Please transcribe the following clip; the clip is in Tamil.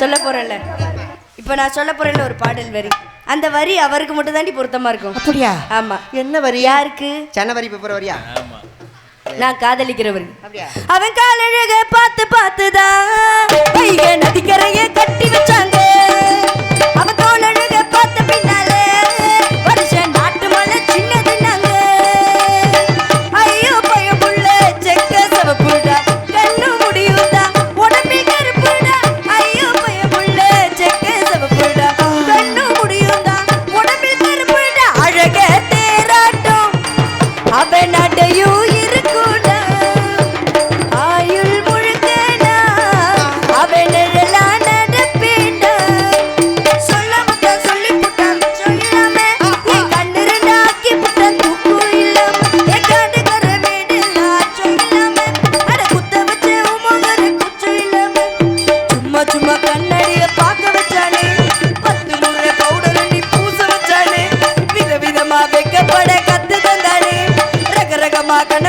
சொல்ல போறேன்ல, இப்ப நான் சொல்ல போறேன்ல ஒரு பாடல் வரி, அந்த வரி அவருக்கு மட்டும் தாண்டி பொருத்தமா இருக்கும். அப்படியா? ஆமா. என்ன வரி? யாருக்கு? ஜனவரி பிப்ரவரியா? ஆமா. நான் காதலிக்கிறவரு. அவன் காலழக பார்த்து பார்த்துதான் நதிக்கரையை கட்டி வச்சாங்க. அவன் தோழழக பார்த்த பின்னாலே வருஷம் நாட்டு மலை சின்னதுன்னாங்க. ஐயோ பயமுள்ள செக்க சவப்புடா, கண்ணு முடியுதா உடம்பில் கருப்புடா. ஐயோ பயமுள்ள செக்க சவப்புடா, கண்ணு முடியுதா உடம்பில் கருப்புடா. அழக தேராட்டம் அவன் நடையும் இருக்குடா, ஆயுள் முழுக்கடா அவன் நிழலா நடப்பேண்டா. சொல்ல முட்டா சொல்லி புட்டான் சொல்லாம என் கண்ணு ரெண்டு ஆக்கி புட்டான். தூக்கு இல்லாம என் காடுகர வீடெல்லாம் சொல்லாம அட குத்த வச்ச உமகர குச்சு இல்லாம சும்மா சும்மா கண்ணாடிய பார்க்க வச்சானே. 10 முறை பவுடர் அள்ளி பூச வச்சானே. விதவிதமா வைக்கப்பட கத்து தந்தானே. ரகரகமா கண்ண